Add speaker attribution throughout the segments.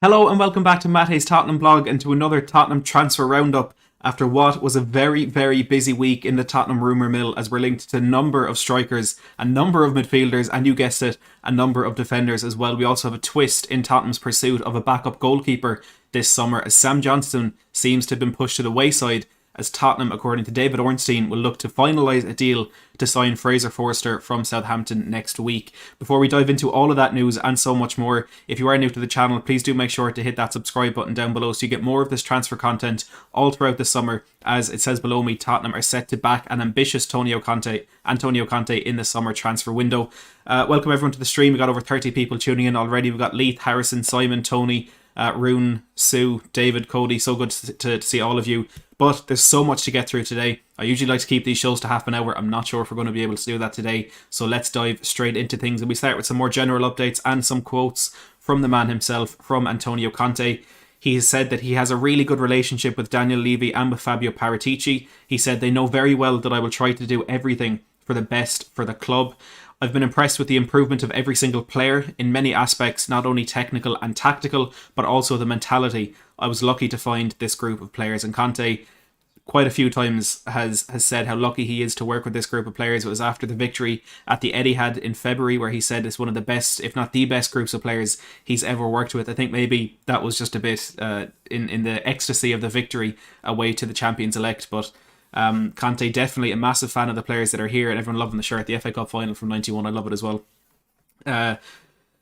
Speaker 1: Hello and welcome back to Matte's Tottenham blog and to another Tottenham transfer roundup after what was a very, very busy week in the Tottenham rumour mill as we're linked to a number of strikers, a number of midfielders, and you guessed it, a number of defenders as well. We also have a twist in Tottenham's pursuit of a backup goalkeeper this summer as Sam Johnstone seems to have been pushed to the wayside as Tottenham, according to David Ornstein, will look to finalise a deal to sign Fraser Forster from Southampton next week. Before we dive into all of that news and so much more, if you are new to the channel, please do make sure to hit that subscribe button down below so you get more of this transfer content all throughout the summer. As it says below me, Tottenham are set to back an ambitious Antonio Conte in the summer transfer window. Welcome everyone to the stream. We got over 30 people tuning in already. We've got Leith, Harrison, Simon, Tony, Rune, Sue, David, Cody. So good to see all of you. But there's so much to get through today. I usually like to keep these shows to half an hour. I'm not sure if we're going to be able to do that today. So let's dive straight into things. And we start with some more general updates and some quotes from the man himself, from Antonio Conte. He has said that he has a really good relationship with Daniel Levy and with Fabio Paratici. He said they know very well that I will try to do everything for the best for the club. I've been impressed with the improvement of every single player in many aspects, not only technical and tactical, but also the mentality. I was lucky to find this group of players, and Conte quite a few times has said how lucky he is to work with this group of players. It was after the victory at the Etihad in February where he said it's one of the best, if not the best groups of players he's ever worked with. I think maybe that was just a bit in the ecstasy of the victory away to the champions-elect, but Conte definitely a massive fan of the players that are here, and everyone loving the shirt. The FA Cup final from '91, I love it as well.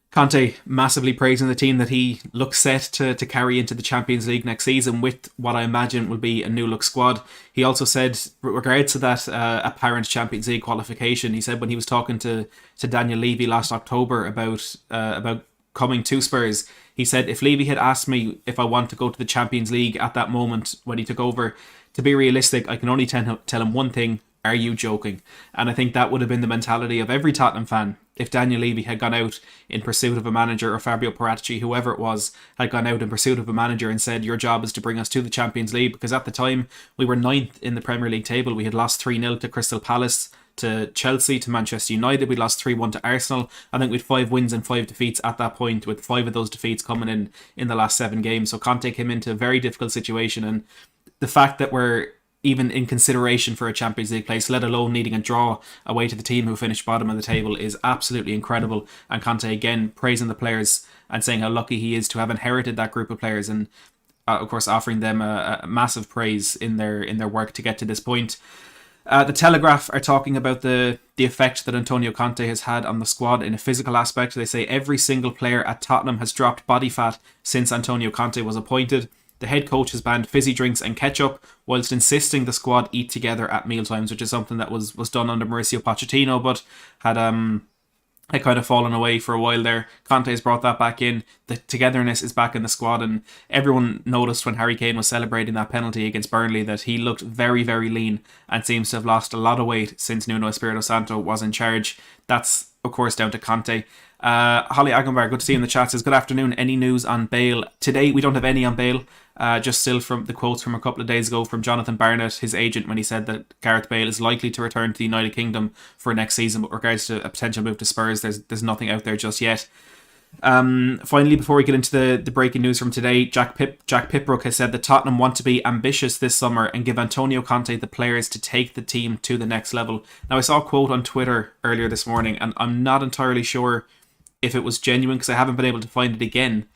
Speaker 1: Conte massively praising the team that he looks set to carry into the Champions League next season with what I imagine will be a new look squad. He also said, with regards to that apparent Champions League qualification, he said when he was talking to Daniel Levy last October about coming to Spurs, he said if Levy had asked me if I want to go to the Champions League at that moment when he took over, to be realistic, I can only tell him one thing: are you joking? And I think that would have been the mentality of every Tottenham fan if Daniel Levy had gone out in pursuit of a manager, or Fabio Paratici, whoever it was, had gone out in pursuit of a manager and said, your job is to bring us to the Champions League. Because at the time, we were ninth in the Premier League table. We had lost 3-0 to Crystal Palace, to Chelsea, to Manchester United. We lost 3-1 to Arsenal. I think we had 5 wins and 5 defeats at that point, with 5 of those defeats coming in the last 7 games. So Conte came into a very difficult situation, and the fact that we're even in consideration for a Champions League place, let alone needing a draw away to the team who finished bottom of the table, is absolutely incredible. And Conte again praising the players and saying how lucky he is to have inherited that group of players, and of course offering them a massive praise in their work to get to this point. The Telegraph are talking about the effect that Antonio Conte has had on the squad in a physical aspect. They say every single player at Tottenham has dropped body fat since Antonio Conte was appointed. The head coach has banned fizzy drinks and ketchup, whilst insisting the squad eat together at mealtimes, which is something that was done under Mauricio Pochettino, but had kind of fallen away for a while there. Conte has brought that back in. The togetherness is back in the squad, and everyone noticed when Harry Kane was celebrating that penalty against Burnley that he looked very, very lean and seems to have lost a lot of weight since Nuno Espirito Santo was in charge. That's, of course, down to Conte. Holly Agambar, good to see you in the chat, says, good afternoon. Any news on Bale? Today, we don't have any on Bale. Just still from the quotes from a couple of days ago from Jonathan Barnett, his agent, when he said that Gareth Bale is likely to return to the United Kingdom for next season. But with regards to a potential move to Spurs, there's nothing out there just yet. Finally, before we get into the breaking news from today, Jack Pipbrook has said that Tottenham want to be ambitious this summer and give Antonio Conte the players to take the team to the next level. Now, I saw a quote on Twitter earlier this morning, and I'm not entirely sure if it was genuine because I haven't been able to find it again,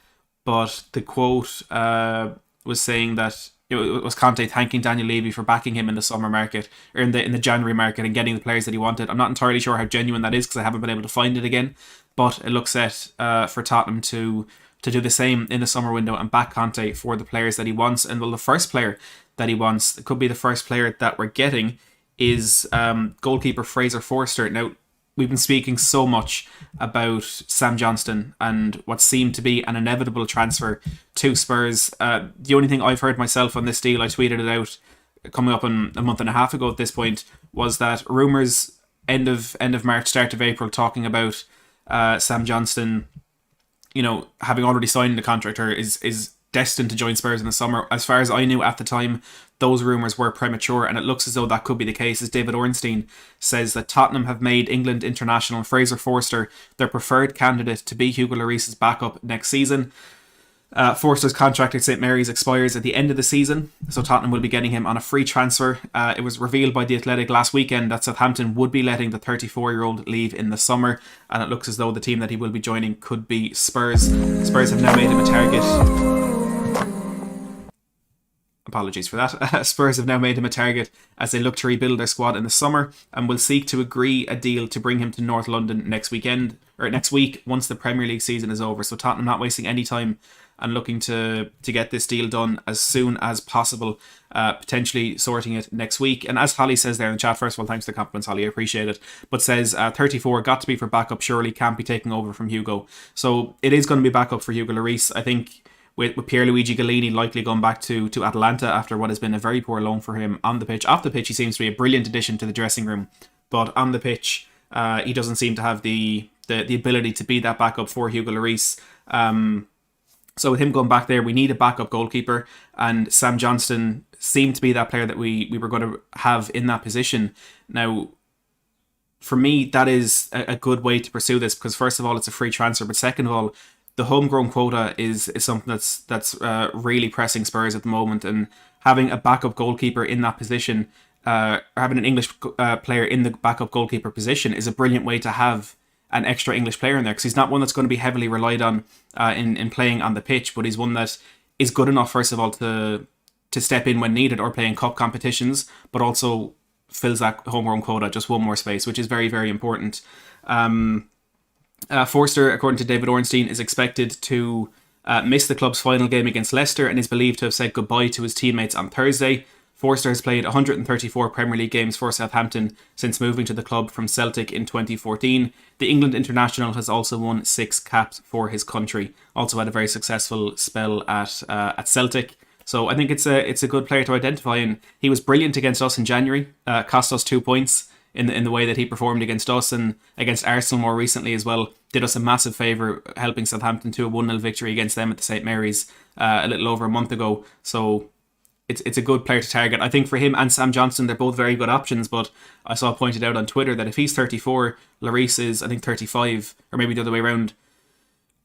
Speaker 1: but the quote was saying that it was Conte thanking Daniel Levy for backing him in the summer market, or in the January market, and getting the players that he wanted. I'm not entirely sure how genuine that is because I haven't been able to find it again, but it looks set for Tottenham to do the same in the summer window and back Conte for the players that he wants. And well, the first player that he wants, it could be the first player that we're getting, is goalkeeper Fraser Forster. Now, we've been speaking so much about Sam Johnstone and what seemed to be an inevitable transfer to Spurs. The only thing I've heard myself on this deal, I tweeted it out coming up on a month and a half ago at this point, was that rumours end of March, start of April, talking about Sam Johnstone, having already signed the contract or is destined to join Spurs in the summer. As far as I knew at the time, those rumours were premature, and it looks as though that could be the case, as David Ornstein says that Tottenham have made England international Fraser Forster their preferred candidate to be Hugo Lloris's backup next season. Forster's contract at St Mary's expires at the end of the season, so Tottenham will be getting him on a free transfer. It was revealed by The Athletic last weekend that Southampton would be letting the 34-year-old leave in the summer, and it looks as though the team that he will be joining could be Spurs. Spurs have now made him a target. Apologies for that. Spurs have now made him a target as they look to rebuild their squad in the summer and will seek to agree a deal to bring him to North London next week once the Premier League season is over. So Tottenham not wasting any time and looking to get this deal done as soon as possible, potentially sorting it next week. And as Holly says there in the chat, first of all, thanks for the compliments, Holly, I appreciate it, but says 34 got to be for backup, surely can't be taking over from Hugo. So it is going to be backup for Hugo Lloris. I think with Pierluigi Gallini likely going back to Atalanta after what has been a very poor loan for him on the pitch. Off the pitch, he seems to be a brilliant addition to the dressing room, but on the pitch, he doesn't seem to have the ability to be that backup for Hugo Lloris. So with him going back there, we need a backup goalkeeper, and Sam Johnston seemed to be that player that we were going to have in that position. Now, for me, that is a good way to pursue this, because first of all, it's a free transfer, but second of all, the homegrown quota is something that's really pressing Spurs at the moment, and having a backup goalkeeper in that position, or having an English player in the backup goalkeeper position, is a brilliant way to have an extra English player in there, because he's not one that's going to be heavily relied on in playing on the pitch, but he's one that is good enough, first of all, to step in when needed or play in cup competitions, but also fills that homegrown quota just one more space, which is very, very important. Forster, according to David Ornstein, is expected to miss the club's final game against Leicester and is believed to have said goodbye to his teammates on Thursday. Forster has played 134 Premier League games for Southampton since moving to the club from Celtic in 2014. The England international has also won 6 caps for his country. Also had a very successful spell at Celtic. So I think it's a good player to identify, and he was brilliant against us in January. Cost us 2 points in the way that he performed against us and against Arsenal more recently as well. Did us a massive favour, helping Southampton to a 1-0 victory against them at the St Mary's a little over a month ago. So it's a good player to target. I think for him and Sam Johnston, they're both very good options, but I saw pointed out on Twitter that if he's 34, Lloris is, I think, 35, or maybe the other way around,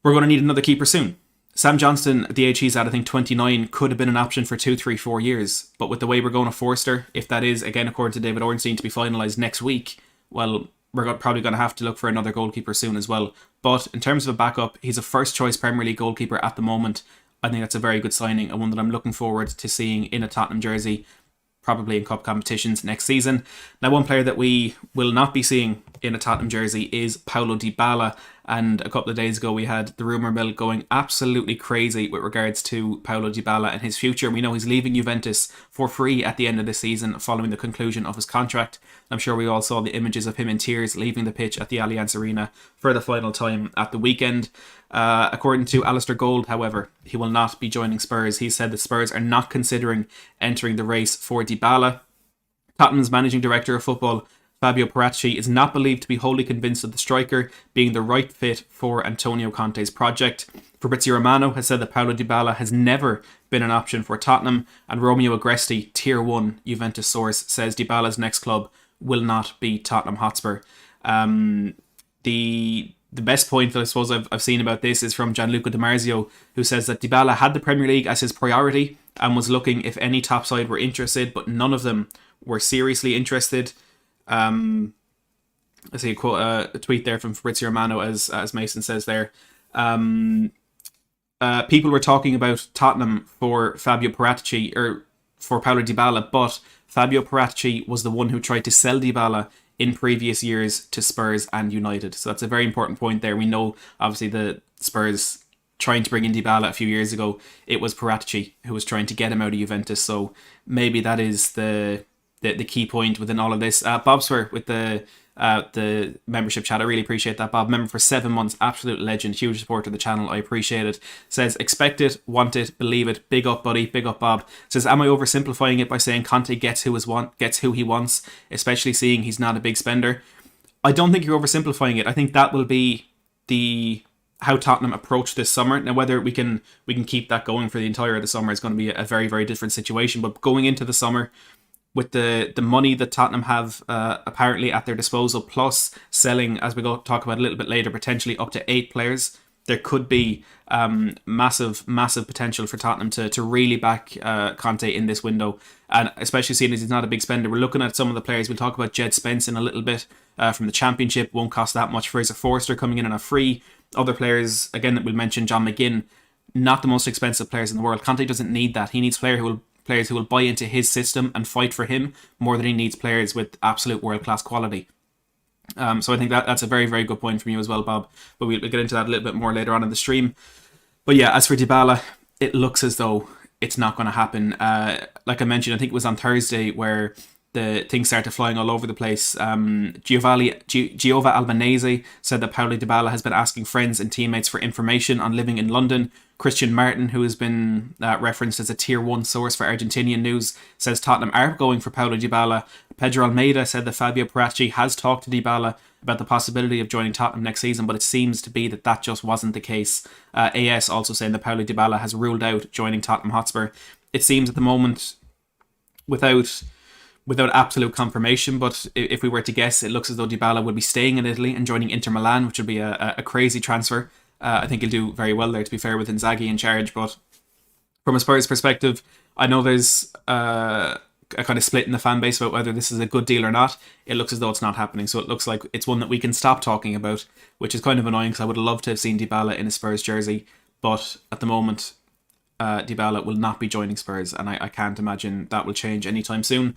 Speaker 1: we're going to need another keeper soon. Sam Johnston, at the age he's at, I think 29, could have been an option for 2, 3, 4 years. But with the way we're going to Forster, if that is, again, according to David Ornstein, to be finalised next week, well, we're probably going to have to look for another goalkeeper soon as well. But in terms of a backup, he's a first-choice Premier League goalkeeper at the moment. I think that's a very good signing, and one that I'm looking forward to seeing in a Tottenham jersey, probably in cup competitions next season. Now, one player that we will not be seeing in a Tottenham jersey is Paulo Dybala, and a couple of days ago we had the rumour mill going absolutely crazy with regards to Paulo Dybala and his future. We know he's leaving Juventus for free at the end of the season following the conclusion of his contract. I'm sure we all saw the images of him in tears leaving the pitch at the Allianz Arena for the final time at the weekend. According to Alistair Gold, however, he will not be joining Spurs. He said that Spurs are not considering entering the race for Dybala. Tottenham's managing director of football, Fabio Paratici, is not believed to be wholly convinced of the striker being the right fit for Antonio Conte's project. Fabrizio Romano has said that Paulo Dybala has never been an option for Tottenham, and Romeo Agresti, Tier 1 Juventus source, says Dybala's next club will not be Tottenham Hotspur. The best point that I suppose I've seen about this is from Gianluca Di Marzio, who says that Dybala had the Premier League as his priority and was looking if any top side were interested, but none of them were seriously interested. I see a tweet there from Fabrizio Romano, as Mason says there. People were talking about Tottenham for Fabio Paratici, or for Paulo Dybala, but Fabio Paratici was the one who tried to sell Dybala in previous years to Spurs and United. So that's a very important point there. We know, obviously, the Spurs trying to bring in Dybala a few years ago, it was Paratici who was trying to get him out of Juventus. So maybe that is the key point within all of this. Bob Swear with the membership chat. I really appreciate that, Bob. Member for 7 months, absolute legend, huge supporter of the channel. I appreciate it. Says, expect it, want it, believe it. Big up, buddy. Big up, Bob. Says, am I oversimplifying it by saying Conte gets who he wants, especially seeing he's not a big spender? I don't think you're oversimplifying it. I think that will be how Tottenham approach this summer. Now, whether we can keep that going for the entire of the summer is going to be a very, very different situation. But going into the summer, with the money that Tottenham have apparently at their disposal, plus selling, as we go talk about a little bit later, potentially up to 8 players there could be massive potential for Tottenham to really back Conte in this window, and especially seeing as he's not a big spender. We're looking at some of the players. We'll talk about Jed Spence in a little bit from the Championship. Won't cost that much. Fraser Forster coming in on a free. Other players again that we'll mention, John McGinn, not the most expensive players in the world. Conte doesn't need that. He needs players who will buy into his system and fight for him more than he needs players with absolute world-class quality. So I think that's a very, very good point from you as well, Bob. But we'll get into that a little bit more later on in the stream. But yeah, as for Dybala, it looks as though it's not going to happen. Like I mentioned, I think it was on Thursday where the things started flying all over the place. Giova Albanese said that Paulo Dybala has been asking friends and teammates for information on living in London. Christian Martin, who has been referenced as a tier 1 source for Argentinian news, says Tottenham are going for Paulo Dybala. Pedro Almeida said that Fabio Paratici has talked to Dybala about the possibility of joining Tottenham next season, but it seems to be that just wasn't the case. AS also saying that Paulo Dybala has ruled out joining Tottenham Hotspur. It seems at the moment, without absolute confirmation, but if we were to guess, it looks as though Dybala would be staying in Italy and joining Inter Milan, which would be a crazy transfer. I think he'll do very well there, to be fair, with Inzaghi in charge. But from a Spurs perspective, I know there's a kind of split in the fan base about whether this is a good deal or not. It looks as though it's not happening, so it looks like it's one that we can stop talking about, which is kind of annoying because I would have loved to have seen Dybala in a Spurs jersey, but at the moment, Dybala will not be joining Spurs, and I can't imagine that will change anytime soon.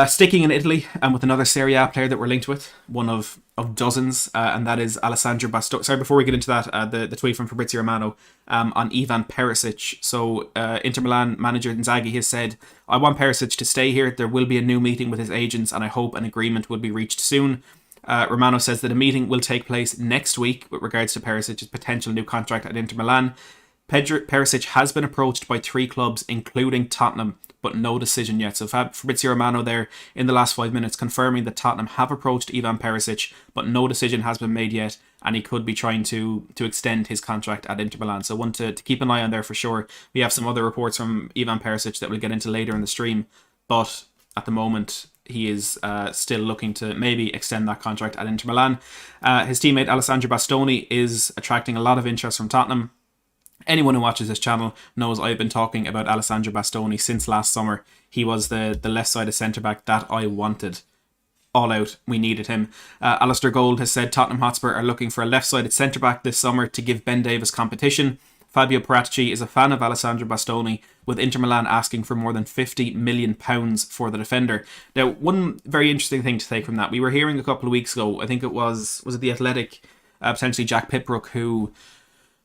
Speaker 1: Sticking in Italy and with another Serie A player that we're linked with, one of dozens, and that is Alessandro Bastoni. Sorry, before we get into that, the tweet from Fabrizio Romano on Ivan Perisic. So Inter Milan manager Inzaghi has said, I want Perisic to stay here. There will be a new meeting with his agents and I hope an agreement will be reached soon. Romano says that a meeting will take place next week with regards to Perisic's potential new contract at Inter Milan. Perisic has been approached by 3 clubs, including Tottenham, but no decision yet. So Fabrizio Romano there in the last 5 minutes confirming that Tottenham have approached Ivan Perisic, but no decision has been made yet, and he could be trying to extend his contract at Inter Milan. So one to keep an eye on there for sure. We have some other reports from Ivan Perisic that we'll get into later in the stream, but at the moment he is still looking to maybe extend that contract at Inter Milan. His teammate Alessandro Bastoni is attracting a lot of interest from Tottenham. Anyone who watches this channel knows I've been talking about Alessandro Bastoni since last summer. He was the left-sided centre-back that I wanted. All out, we needed him. Alistair Gold has said Tottenham Hotspur are looking for a left-sided centre-back this summer to give Ben Davies competition. Fabio Paratici is a fan of Alessandro Bastoni, with Inter Milan asking for more than £50 million for the defender. Now, one very interesting thing to take from that, we were hearing a couple of weeks ago, I think it was it The Athletic, potentially Jack Pipbrook, who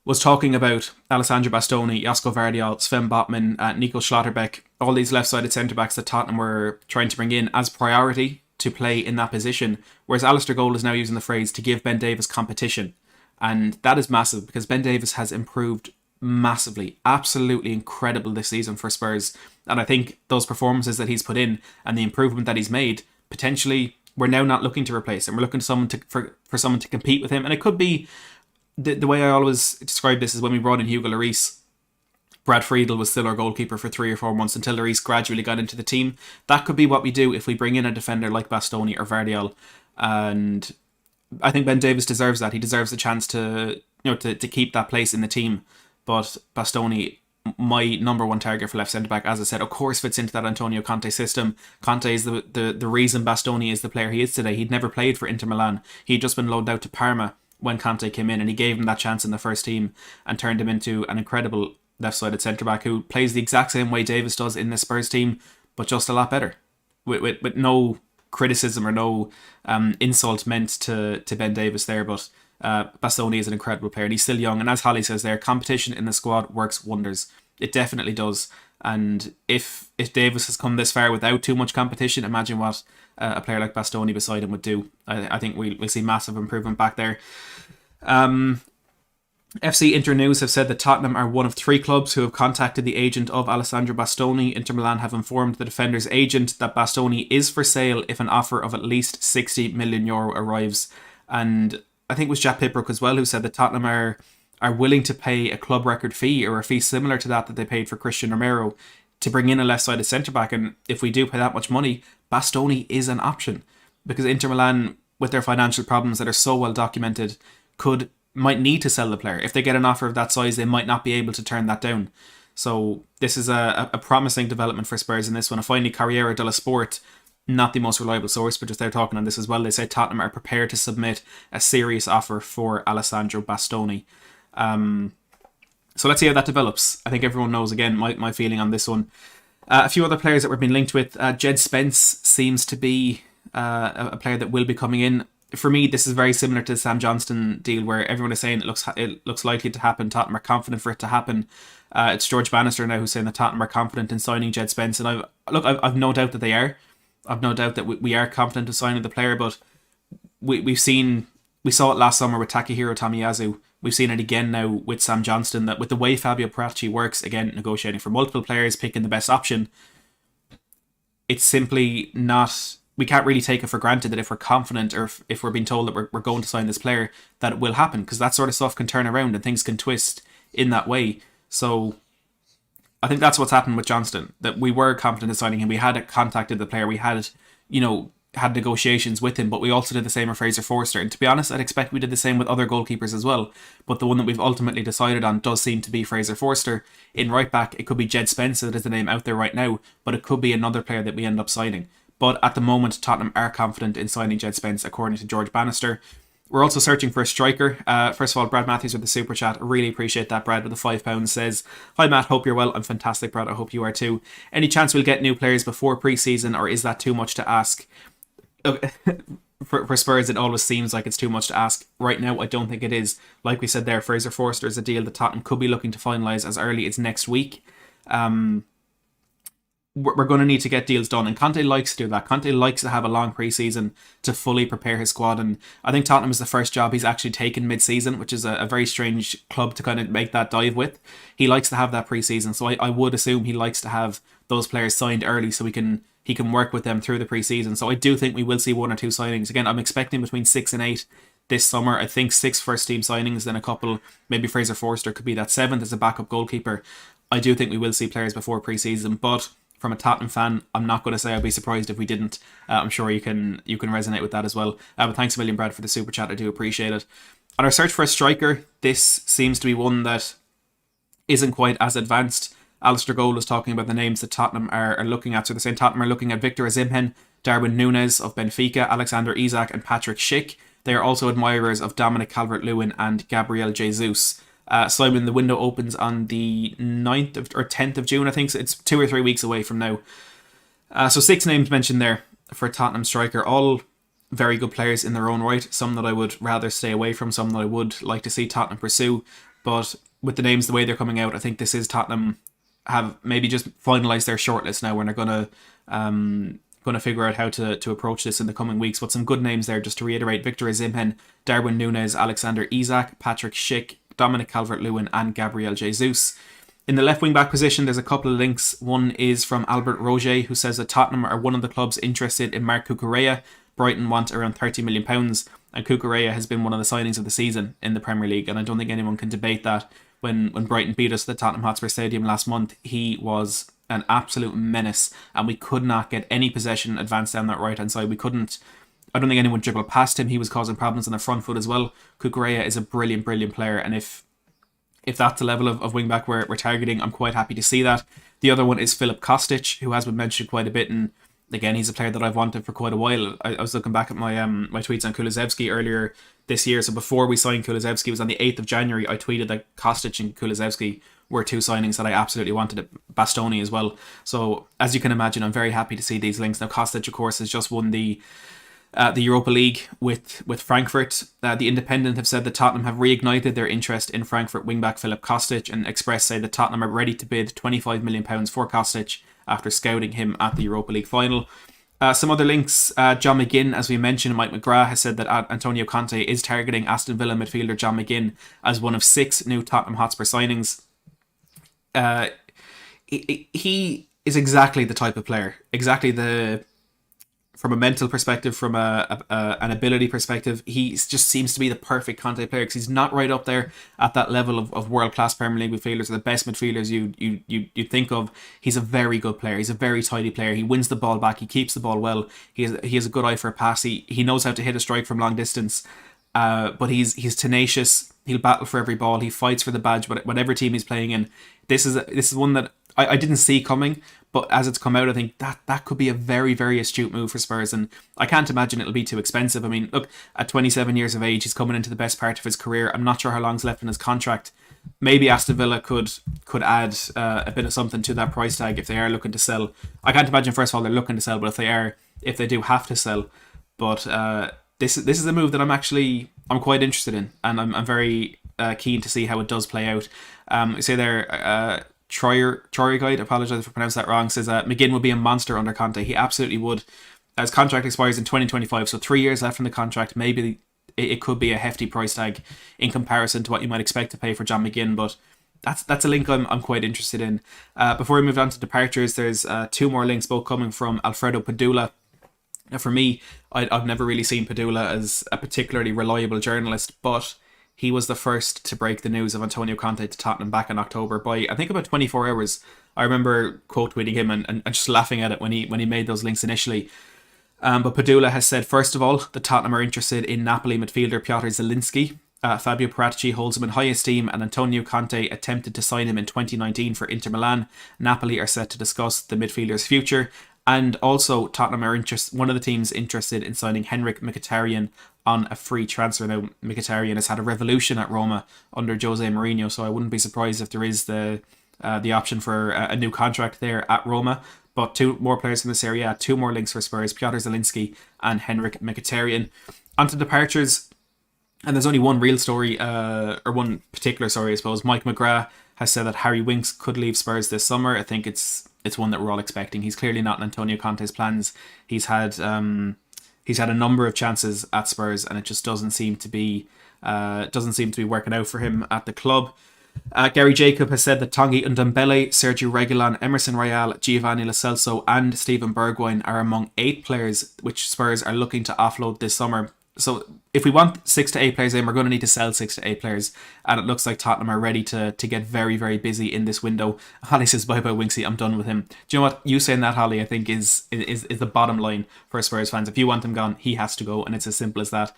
Speaker 1: was talking about Alessandro Bastoni, Josko Vardiol, Sven Botman, Nico Schlotterbeck, all these left-sided centre-backs that Tottenham were trying to bring in as priority to play in that position, whereas Alistair Gold is now using the phrase to give Ben Davies competition. And that is massive because Ben Davies has improved massively, absolutely incredible this season for Spurs. And I think those performances that he's put in and the improvement that he's made, potentially we're now not looking to replace him. We're looking for someone to compete with him. And it could be the way I always describe this is when we brought in Hugo Lloris, Brad Friedel was still our goalkeeper for 3 or 4 months until Lloris gradually got into the team. That could be what we do if we bring in a defender like Bastoni or Vardiol. And I think Ben Davies deserves that. He deserves the chance to keep that place in the team. But Bastoni, my number one target for left centre-back, as I said, of course fits into that Antonio Conte system. Conte is the reason Bastoni is the player he is today. He'd never played for Inter Milan. He'd just been loaned out to Parma when Conte came in, and he gave him that chance in the first team and turned him into an incredible left-sided centre-back who plays the exact same way Davies does in the Spurs team, but just a lot better. With no criticism or no insult meant to Ben Davies there, but Bastoni is an incredible player and he's still young, and as Holly says there, competition in the squad works wonders. It definitely does. And if Davies has come this far without too much competition, imagine what a player like Bastoni beside him would do. I think we'll see massive improvement back there. FC Inter News have said that Tottenham are one of 3 clubs who have contacted the agent of Alessandro Bastoni. Inter Milan have informed the defender's agent that Bastoni is for sale if an offer of at least €60 million arrives. And I think it was Jack Pipbrook as well who said that Tottenham are willing to pay a club record fee or a fee similar to that they paid for Christian Romero to bring in a left-sided centre-back. And if we do pay that much money, Bastoni is an option, because Inter Milan, with their financial problems that are so well documented, could might need to sell the player. If they get an offer of that size, they might not be able to turn that down. So this is a promising development for Spurs in this one. And finally, Corriere dello Sport, not the most reliable source, but just they're talking on this as well. They say Tottenham are prepared to submit a serious offer for Alessandro Bastoni. So let's see how that develops. I think everyone knows, again, my feeling on this one. A few other players that we've been linked with. Jed Spence seems to be a player that will be coming in. For me, this is very similar to the Sam Johnston deal, where everyone is saying it looks likely to happen. Tottenham are confident for it to happen. It's George Bannister now who's saying that Tottenham are confident in signing Jed Spence, and I've no doubt that they are. I've no doubt that we are confident of signing the player, but we saw it last summer with Takahiro Tomiyasu. We've seen it again now with Sam Johnston, that with the way Fabio Paratici works, again, negotiating for multiple players, picking the best option, it's simply not... We can't really take it for granted that if we're confident, or if we're being told that we're going to sign this player, that it will happen, because that sort of stuff can turn around and things can twist in that way. So I think that's what's happened with Johnston, that we were confident in signing him. We had contacted the player. We had, had negotiations with him, but we also did the same with Fraser Forster. And to be honest, I'd expect we did the same with other goalkeepers as well. But the one that we've ultimately decided on does seem to be Fraser Forster. In right back, it could be Jed Spence, that is the name out there right now, but it could be another player that we end up signing. But at the moment, Tottenham are confident in signing Jed Spence, according to George Bannister. We're also searching for a striker. First of all, Brad Matthews with the super chat. I really appreciate that. Brad with the £5 says, "Hi Matt, hope you're well. I'm fantastic, Brad. I hope you are too. Any chance we'll get new players before pre-season, or is that too much to ask?" For Spurs, it always seems like it's too much to ask. Right now, I don't think it is. Like we said there, Fraser Forster is a deal that Tottenham could be looking to finalise as early as next week. We're going to need to get deals done, and Conte likes to do that. Conte likes to have a long pre-season to fully prepare his squad, and I think Tottenham is the first job he's actually taken mid-season, which is a very strange club to kind of make that dive with. He likes to have that pre-season, so I would assume he likes to have those players signed early so he can work with them through the pre-season. So I do think we will see 1 or 2 signings. Again, I'm expecting between 6 and 8 this summer. I think 6 first-team signings, then a couple, maybe Fraser Forster could be that 7th as a backup goalkeeper. I do think we will see players before pre-season, but from a Tottenham fan, I'm not going to say I'd be surprised if we didn't. I'm sure you can resonate with that as well. But thanks a million, Brad, for the super chat. I do appreciate it. On our search for a striker, this seems to be one that isn't quite as advanced. Alistair Gold was talking about the names that Tottenham are looking at. So they're saying Tottenham are looking at Victor Osimhen, Darwin Núñez of Benfica, Alexander Isak and Patrick Schick. They are also admirers of Dominic Calvert-Lewin and Gabriel Jesus. Simon, the window opens on the 9th or 10th of June, I think. So it's 2 or 3 weeks away from now. So 6 names mentioned there for Tottenham striker. All very good players in their own right. Some that I would rather stay away from. Some that I would like to see Tottenham pursue. But with the names the way they're coming out, I think this is Tottenham have maybe just finalised their shortlist now, and they're going to figure out how to approach this in the coming weeks. But some good names there, just to reiterate: Victor Osimhen, Darwin Núñez, Alexander Isak, Patrick Schick, Dominic Calvert-Lewin and Gabriel Jesus. In the left wing back position, there's a couple of links. One is from Albert Roger, who says that Tottenham are one of the clubs interested in Marc Cucurella. Brighton want around £30 million, and Cucurella has been one of the signings of the season in the Premier League, and I don't think anyone can debate that. When Brighton beat us at the Tottenham Hotspur Stadium last month, he was an absolute menace, and we could not get any possession advanced down that right hand side. I don't think anyone dribbled past him. He was causing problems on the front foot as well. Cucurella is a brilliant player, and if that's the level of wing back we're targeting, I'm quite happy to see that. The other one is Filip Kostic, who has been mentioned quite a bit, and again, he's a player that I've wanted for quite a while. I was looking back at my tweets on Kulusevski earlier this year. So before we signed Kulusevski, it was on the 8th of January, I tweeted that Kostic and Kulusevski were 2 signings that I absolutely wanted. Bastoni as well. So as you can imagine, I'm very happy to see these links. Now, Kostic, of course, has just won the Europa League with Frankfurt. The Independent have said that Tottenham have reignited their interest in Frankfurt wingback Filip Kostic, and Express say that Tottenham are ready to bid £25 million for Kostic after scouting him at the Europa League final. Some other links: John McGinn, as we mentioned, Mike McGrath has said that Antonio Conte is targeting Aston Villa midfielder John McGinn as one of 6 new Tottenham Hotspur signings. He is exactly the type of player, from a mental perspective, from an ability perspective, he just seems to be the perfect Conte player, because he's not right up there at that level of world-class Premier League midfielders, or the best midfielders you think of. He's a very good player. He's a very tidy player. He wins the ball back. He keeps the ball well. He has a good eye for a pass. He knows how to hit a strike from long distance. But he's tenacious. He'll battle for every ball. He fights for the badge, whatever team he's playing in. This is one that I didn't see coming, but as it's come out, I think that could be a very, very astute move for Spurs, and I can't imagine it'll be too expensive. I mean, look, at 27 years of age, he's coming into the best part of his career. I'm not sure how long's left in his contract. Maybe Aston Villa could add a bit of something to that price tag if they are looking to sell. I can't imagine, first of all, they're looking to sell, but if they do have to sell. But this is a move that I'm quite interested in, and I'm very keen to see how it does play out. Say there, Troyer Guide, apologise if I pronounced that wrong, says McGinn would be a monster under Conte. He absolutely would. His contract expires in 2025, so 3 years left in the contract. Maybe it could be a hefty price tag in comparison to what you might expect to pay for John McGinn, but that's a link I'm quite interested in. Before we move on to departures, there's two more links, both coming from Alfredo Padula. Now, for me, I've never really seen Padula as a particularly reliable journalist, but he was the first to break the news of Antonio Conte to Tottenham back in October by, I think, about 24 hours. I remember quote tweeting him and just laughing at it when he made those links initially. But Padula has said, first of all, that Tottenham are interested in Napoli midfielder Piotr Zielinski. Fabio Paratici holds him in high esteem, and Antonio Conte attempted to sign him in 2019 for Inter Milan. Napoli are set to discuss the midfielder's future. And also, Tottenham are one of the teams interested in signing Henrik Mkhitaryan on a free transfer. Now, Mkhitaryan has had a revolution at Roma under Jose Mourinho, so I wouldn't be surprised if there is the option for a new contract there at Roma. But two more players from the Serie A, two more links for Spurs, Piotr Zielinski and Henrik Mkhitaryan. On to departures, and there's only one real story, or one particular story, I suppose. Mike McGrath has said that Harry Winks could leave Spurs this summer. I think it's one that we're all expecting. He's clearly not in Antonio Conte's plans. He's had a number of chances at Spurs, and it just doesn't seem to be working out for him at the club. Gary Jacob has said that Tanguy Ndombele, Sergio Reguilon, Emerson Royal, Giovanni Lo Celso and Steven Bergwijn are among 8 players which Spurs are looking to offload this summer. So if we want 6 to 8 players in, we're going to need to sell 6 to 8 players, and it looks like Tottenham are ready to get very, very busy in this window. Holly says, bye bye Winksy, I'm done with him. Do you know what? You saying that, Holly, I think is the bottom line for Spurs fans. If you want him gone, he has to go, and it's as simple as that.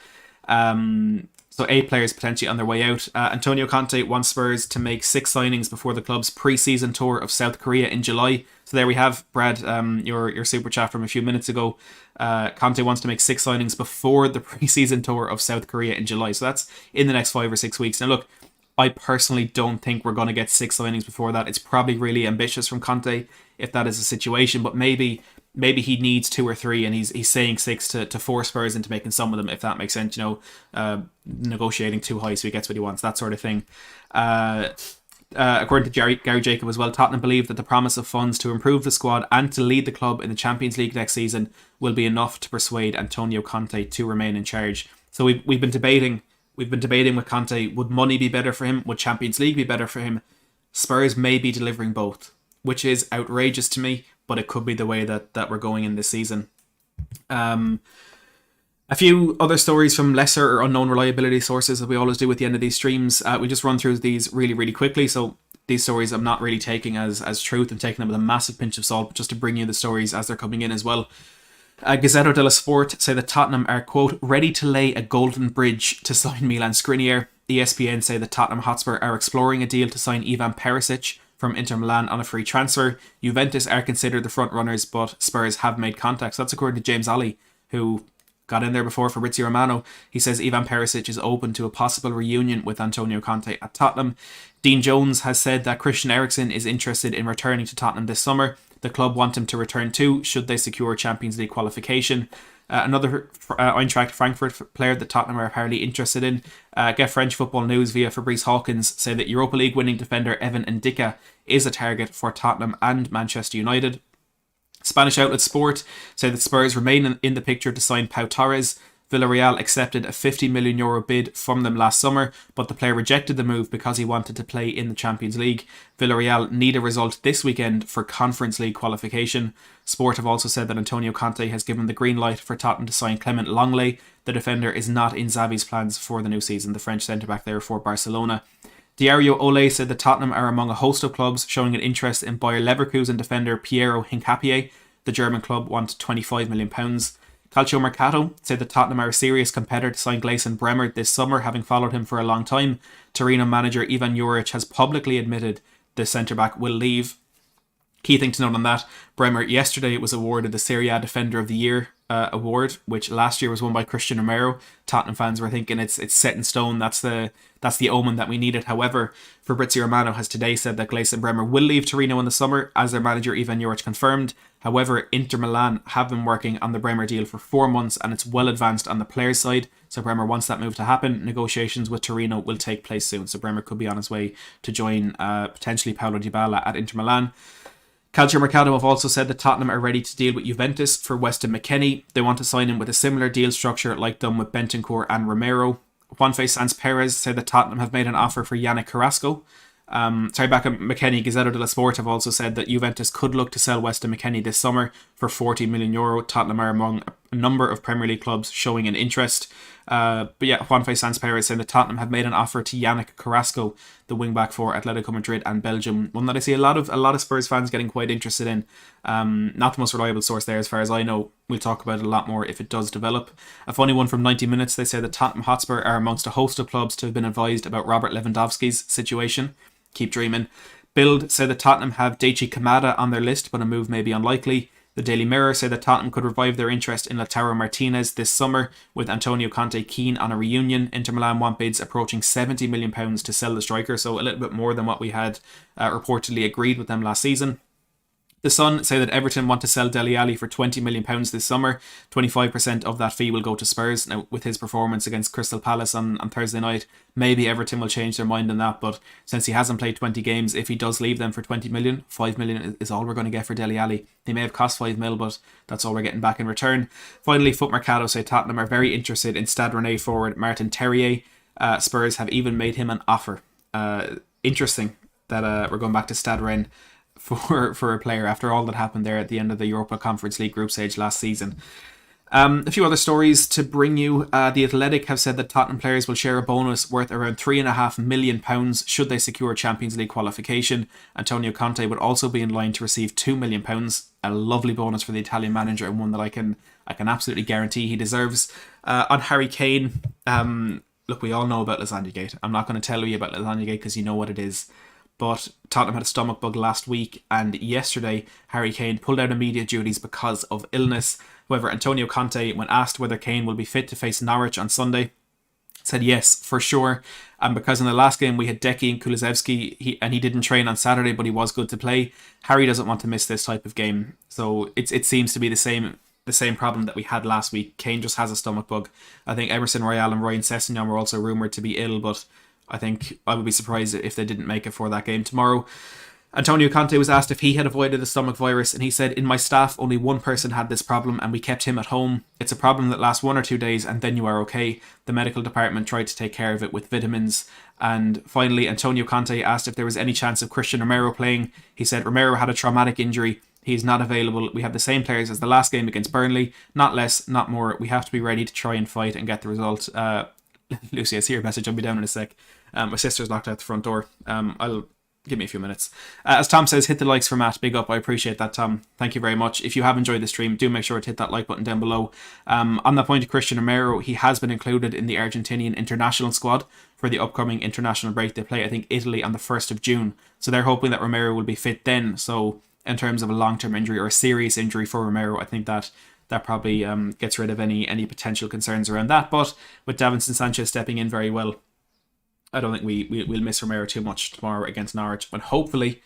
Speaker 1: So 8 players potentially on their way out. Antonio Conte wants Spurs to make 6 signings before the club's pre-season tour of South Korea in July. So there we have, Brad, your super chat from a few minutes ago. Conte wants to make 6 signings before the pre-season tour of South Korea in July. So that's in the next 5 or 6 weeks. Now look, I personally don't think we're going to get 6 signings before that. It's probably really ambitious from Conte if that is the situation, but maybe he needs 2 or 3, and he's saying 6 to force Spurs into making some of them, if that makes sense. Negotiating too high so he gets what he wants, that sort of thing. According to Gary Jacob as well, Tottenham believe that the promise of funds to improve the squad and to lead the club in the Champions League next season will be enough to persuade Antonio Conte to remain in charge. So we've been debating with Conte, would money be better for him? Would Champions League be better for him? Spurs may be delivering both, which is outrageous to me, but it could be the way that we're going in this season. A few other stories from lesser or unknown reliability sources, that we always do at the end of these streams. We just run through these really, really quickly. So these stories I'm not really taking as truth. I'm taking them with a massive pinch of salt, but just to bring you the stories as they're coming in as well. Gazzetta dello Sport say that Tottenham are, quote, ready to lay a golden bridge to sign Milan Skriniar. ESPN say that Tottenham Hotspur are exploring a deal to sign Ivan Perisic from Inter Milan on a free transfer. Juventus are considered the front runners, but Spurs have made contact. So that's according to James Ollie, who got in there before Fabrizio Romano. He says Ivan Perisic is open to a possible reunion with Antonio Conte at Tottenham. Dean Jones has said that Christian Eriksen is interested in returning to Tottenham this summer. The club want him to return too, should they secure Champions League qualification. Another Eintracht Frankfurt player that Tottenham are apparently interested in. Get French Football News via Fabrice Hawkins say that Europa League winning defender Evan Ndicka is a target for Tottenham and Manchester United. Spanish outlet Sport say that Spurs remain in the picture to sign Pau Torres. Villarreal accepted a €50 million bid from them last summer, but the player rejected the move because he wanted to play in the Champions League. Villarreal need a result this weekend for Conference League qualification. Sport have also said that Antonio Conte has given the green light for Tottenham to sign Clement Longley. The defender is not in Xavi's plans for the new season, the French centre-back there for Barcelona. Diario Ole said that Tottenham are among a host of clubs showing an interest in Bayer Leverkusen defender Piero Hincapié. The German club want £25 million. Calciomercato said that Tottenham are a serious competitor to sign Gleison Bremer this summer, having followed him for a long time. Torino manager Ivan Juric has publicly admitted the centre-back will leave. Key thing to note on that, Bremer yesterday was awarded the Serie A Defender of the Year award, which last year was won by Christian Romero. Tottenham fans were thinking it's set in stone. That's the omen that we needed. However, Fabrizio Romano has today said that Gleison Bremer will leave Torino in the summer, as their manager Ivan Juric confirmed. However, Inter Milan have been working on the Bremer deal for 4 months, and it's well advanced on the players' side. So Bremer wants that move to happen. Negotiations with Torino will take place soon. So Bremer could be on his way to join potentially Paulo Dybala at Inter Milan. Calciomercato have also said that Tottenham are ready to deal with Juventus for Weston McKennie. They want to sign him with a similar deal structure like done with Bentancur and Romero. Juanfe Sanz Perez said that Tottenham have made an offer for Yannick Carrasco. McKennie, Gazzetta dello Sport have also said that Juventus could look to sell Weston McKennie this summer for €40 million. Tottenham are among a number of Premier League clubs showing an interest. But yeah, Juanfe Sanz Perez saying that Tottenham have made an offer to Yannick Carrasco, the wingback for Atletico Madrid and Belgium. One that I see a lot of Spurs fans getting quite interested in. Not the most reliable source there as far as I know. We'll talk about it a lot more if it does develop. A funny one from 90 Minutes, they say that Tottenham Hotspur are amongst a host of clubs to have been advised about Robert Lewandowski's situation. Keep dreaming. Bild said that Tottenham have Daichi Kamada on their list, but a move may be unlikely. The Daily Mirror said that Tottenham could revive their interest in Lautaro Martinez this summer, with Antonio Conte keen on a reunion. Inter Milan want bids approaching £70 million to sell the striker, so a little bit more than what we had reportedly agreed with them last season. The Sun say that Everton want to sell Dele Alli for £20 million this summer. 25% of that fee will go to Spurs. Now, with his performance against Crystal Palace on Thursday night, maybe Everton will change their mind on that. But since he hasn't played 20 games, if he does leave them for £20 million, £5 million is all we're going to get for Dele Alli. He may have cost £5 million, but that's all we're getting back in return. Finally, Foot Mercado say Tottenham are very interested in Stade Rennais forward Martin Terrier. Spurs have even made him an offer. Interesting that we're going back to Stade Rennes for a player after all that happened there at the end of the Europa Conference League group stage last season. A few other stories to bring you. The Athletic have said that Tottenham players will share a bonus worth around £3.5 million should they secure Champions League qualification. Antonio Conte would also be in line to receive £2 million. A lovely bonus for the Italian manager, and one that I can absolutely guarantee he deserves. On Harry Kane, look, we all know about Lasagna Gate. I'm not going to tell you about Lasagna Gate because you know what it is. But Tottenham had a stomach bug last week, and yesterday Harry Kane pulled out immediate duties because of illness. However, Antonio Conte, when asked whether Kane will be fit to face Norwich on Sunday, said yes, for sure. And because in the last game we had Decky and Kulusevski, he didn't train on Saturday, but he was good to play. Harry doesn't want to miss this type of game. So it seems to be the same problem that we had last week. Kane just has a stomach bug. I think Emerson Royale and Ryan Sessegnon were also rumoured to be ill, but I think I would be surprised if they didn't make it for that game tomorrow. Antonio Conte was asked if he had avoided the stomach virus, and he said, "In my staff, only one person had this problem and we kept him at home. It's a problem that lasts 1 or 2 days and then you are okay. The medical department tried to take care of it with vitamins." And finally, Antonio Conte asked if there was any chance of Christian Romero playing. He said, "Romero had a traumatic injury. He is not available. We have the same players as the last game against Burnley. Not less, not more. We have to be ready to try and fight and get the result." Lucy, I see your message. I'll be down in a sec. My sister's locked out the front door. Give me a few minutes. As Tom says, hit the likes for Matt. Big up. I appreciate that, Tom. Thank you very much. If you have enjoyed the stream, do make sure to hit that like button down below. On that point of Christian Romero, he has been included in the Argentinian international squad for the upcoming international break. They play, I think, Italy on the 1st of June. So they're hoping that Romero will be fit then. So in terms of a long-term injury or a serious injury for Romero, I think that probably gets rid of any potential concerns around that. But with Davinson Sanchez stepping in very well, I don't think we'll miss Romero too much tomorrow against Norwich. But hopefully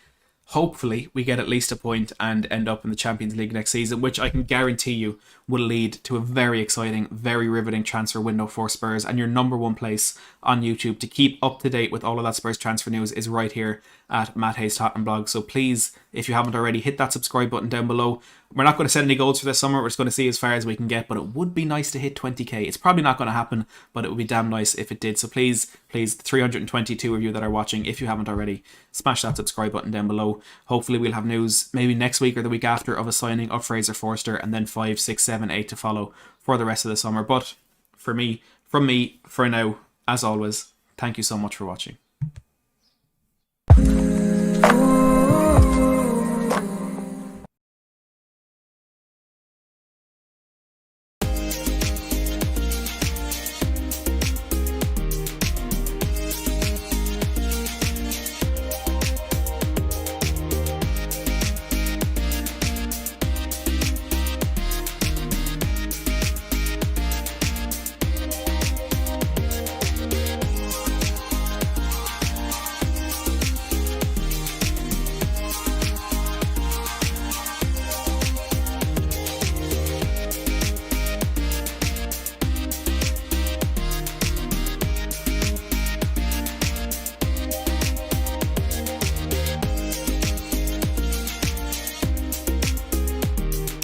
Speaker 1: we get at least a point and end up in the Champions League next season, which I can guarantee you will lead to a very exciting, very riveting transfer window for Spurs. And your number one place on YouTube to keep up to date with all of that Spurs transfer news is right here at Matt Hayes Tottenham Blog. So please, if you haven't already, hit that subscribe button down below. We're not going to set any goals for this summer. We're just going to see as far as we can get, but it would be nice to hit 20k. It's probably not going to happen, but it would be damn nice if it did. So please, the 322 of you that are watching, if you haven't already, smash that subscribe button down below. Hopefully we'll have news maybe next week or the week after of a signing of Fraser Forster, and then 5, 6, 7, 8 to follow for the rest of the summer. But from me, for now, as always, thank you so much for watching.